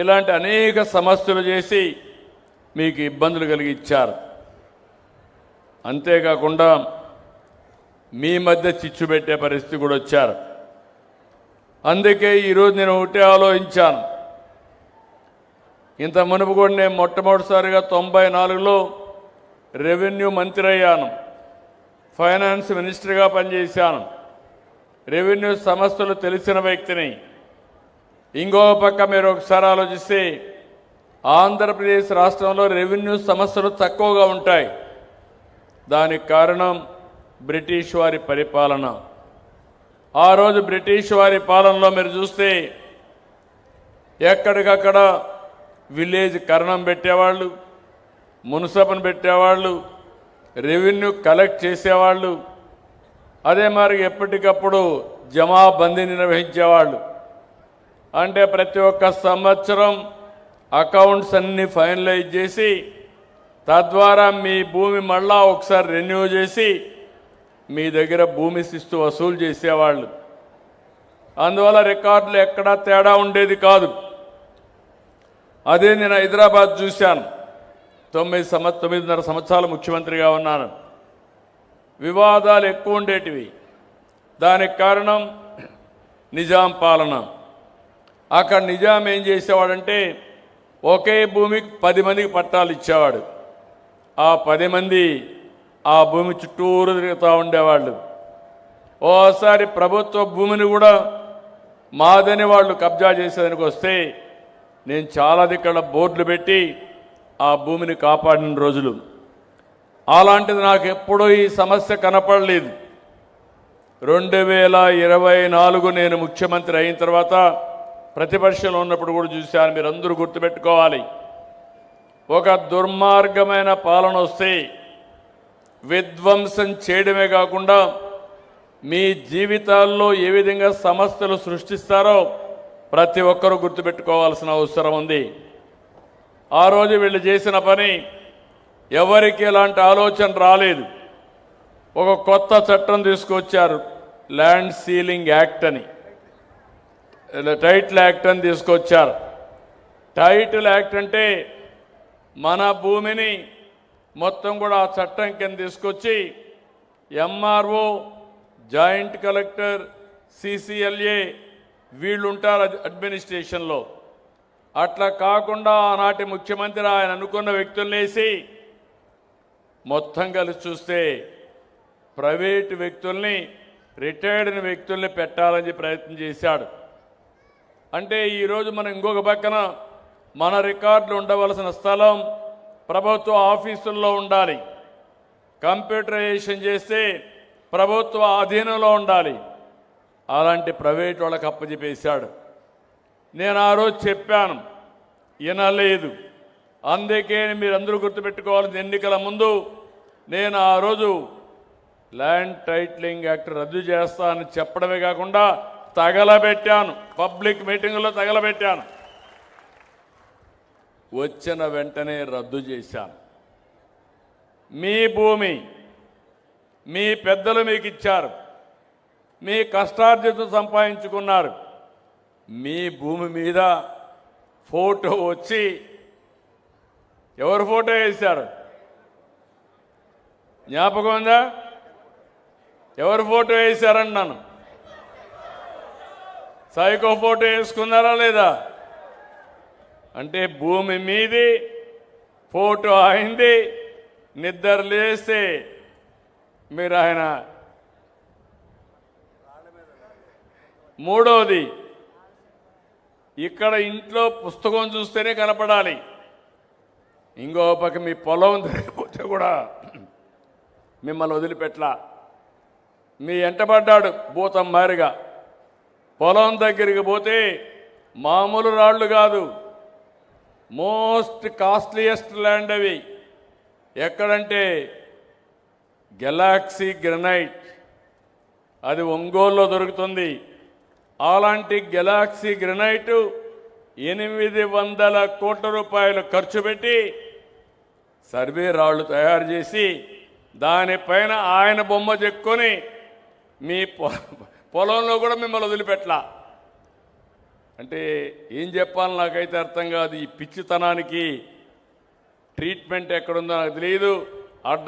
ఇలాంటి అనేక సమస్యలు చేసి మీకు ఇబ్బందులు కలిగించారు. అంతేకాకుండా మీ మధ్య చిచ్చు పెట్టే పరిస్థితి కూడా వచ్చారు. అందుకే ఈరోజు నేను ఒకటే ఆలోచించాను. ఇంత మునుపు కూడా నేను మొట్టమొదటిసారిగా 94లో రెవెన్యూ మంత్రి అయ్యాను, ఫైనాన్స్ మినిస్టర్గా పనిచేశాను, రెవెన్యూ సమస్యలు తెలిసిన వ్యక్తిని. ఇంకో పక్క మీరు ఒకసారి ఆలోచిస్తే ఆంధ్రప్రదేశ్ రాష్ట్రంలో రెవెన్యూ సమస్యలు తక్కువగా ఉంటాయి. దానికి కారణం బ్రిటిష్ వారి పరిపాలన. ఆ రోజు బ్రిటిష్ వారి పాలనలో మీరు చూస్తే ఎక్కడికక్కడ విలేజ్ కరణం పెట్టేవాళ్ళు, మున్సిపల్ని పెట్టేవాళ్ళు, రెవెన్యూ కలెక్ట్ చేసేవాళ్ళు, అదే మరి ఎప్పటికప్పుడు జమాబందీ నిర్వహించేవాళ్ళు. అంటే ప్రతి ఒక్క సంవత్సరం అకౌంట్స్ అన్నీ ఫైనలైజ్ చేసి తద్వారా మీ భూమి మళ్ళా ఒకసారి రెన్యూ చేసి మీ దగ్గర భూమి శిస్తు వసూలు చేసేవాళ్ళు. అందువల్ల రికార్డులు ఎక్కడా తేడా ఉండేది కాదు. అదే నేను హైదరాబాద్ చూశాను. 9.5 సంవత్సరాలు ముఖ్యమంత్రిగా ఉన్నాను. వివాదాలు ఎక్కువ ఉండేటివి. దానికి కారణం నిజాం పాలన. అక్కడ నిజాం ఏం చేసేవాడంటే ఒకే భూమికి 10 మందికి పట్టాలు ఇచ్చేవాడు. ఆ 10 మంది ఆ భూమి చుట్టూరు తిరుగుతూ ఉండేవాళ్ళు. ఓసారి ప్రభుత్వ భూమిని కూడా మాదని వాళ్ళు కబ్జా చేసేదానికి వస్తే నేను చాలా దిక్కడ బోర్డులు పెట్టి ఆ భూమిని కాపాడిన రోజులు. అలాంటిది నాకు ఎప్పుడూ ఈ సమస్య కనపడలేదు. 2024 నేను ముఖ్యమంత్రి అయిన తర్వాత ప్రతిపక్షంలో ఉన్నప్పుడు కూడా చూశాను. మీరందరూ గుర్తుపెట్టుకోవాలి, ఒక దుర్మార్గమైన పాలన వస్తే విధ్వంసం చేయడమే కాకుండా మీ జీవితాల్లో ఏ విధంగా సమస్యలు సృష్టిస్తారో ప్రతి ఒక్కరూ గుర్తుపెట్టుకోవాల్సిన అవసరం ఉంది. ఆ రోజు వీళ్ళు చేసిన పని ఎవరికి ఎలాంటి ఆలోచన రాలేదు. ఒక కొత్త చట్టం తీసుకొచ్చారు, ల్యాండ్ సీలింగ్ యాక్ట్ అని, టైటిల్ యాక్ట్ అని తీసుకొచ్చారు. టైటిల్ యాక్ట్ అంటే మన భూమిని మొత్తం కూడా ఆ చట్టం కింద తీసుకొచ్చి ఎంఆర్ఓ, జాయింట్ కలెక్టర్, సిసిఎల్ఏ వీళ్ళు ఉంటారు అడ్మినిస్ట్రేషన్లో. అట్లా కాకుండా ఆనాటి ముఖ్యమంత్రి ఆయన అనుకున్న వ్యక్తులనేసి మొత్తం కలిసి చూస్తే ప్రైవేటు వ్యక్తుల్ని, రిటైర్డ్ వ్యక్తుల్ని పెట్టాలని ప్రయత్నం చేశాడు. అంటే ఈరోజు మనం ఇంకొక పక్కన మన రికార్డులు ఉండవలసిన స్థలం ప్రభుత్వ ఆఫీసుల్లో ఉండాలి, కంప్యూటరైజేషన్ చేస్తే ప్రభుత్వ అధీనంలో ఉండాలి. అలాంటి ప్రైవేట్ వాళ్ళకి అప్పచెప్పేశాడు. నేను ఆ రోజు చెప్పాను, వినలేదు. అందుకే మీరందరూ గుర్తుపెట్టుకోవాల్సిన ఎన్నికల ముందు నేను ఆ రోజు ల్యాండ్ టైటిలింగ్ యాక్ట్ రద్దు చేస్తానని చెప్పడమే కాకుండా తగలబెట్టాను, పబ్లిక్ మీటింగులో తగలబెట్టాను. వచ్చిన వెంటనే రద్దు చేశాను. మీ భూమి మీ పెద్దలు మీకు ఇచ్చారు, మీ కష్టార్జితం సంపాదించుకున్నారు. మీ భూమి మీద ఫోటో వచ్చి ఎవరు ఫోటో వేశారు? జ్ఞాపకం ఉందా? ఎవరు ఫోటో వేశారన్నాను? సైకో ఫోటో వేసుకున్నారా లేదా? అంటే భూమి మీది ఫోటో అయింది. నిద్ర లేస్తే మీరు ఆయన. మూడవది, ఇక్కడ ఇంట్లో పుస్తకం చూస్తేనే కనపడాలి. ఇంకో పక్క మీ పొలం తిరిగిపోతే కూడా మిమ్మల్ని వదిలిపెట్టలా. మీ ఎంటబడ్డాడు భూతం మారిగా. పొలం దగ్గరికి పోతే మామూలు రాళ్ళు కాదు, మోస్ట్ కాస్ట్లీయెస్ట్ ల్యాండ్ అవి. ఎక్కడంటే గెలాక్సీ గ్రనైట్, అది ఒంగోలులో దొరుకుతుంది. అలాంటి గెలాక్సీ గ్రనైట్ 800 కోట్ల రూపాయలు ఖర్చు పెట్టి సర్వే రాళ్లు తయారు చేసి దానిపైన ఆయన బొమ్మ చెక్కుని మీ పొలంలో కూడా మిమ్మల్ని వదిలిపెట్టలా. అంటే ఏం చెప్పాలో నాకైతే అర్థం కాదు. ఈ పిచ్చితనానికి ట్రీట్మెంట్ ఎక్కడుందో నాకు తెలియదు. అడ్రస్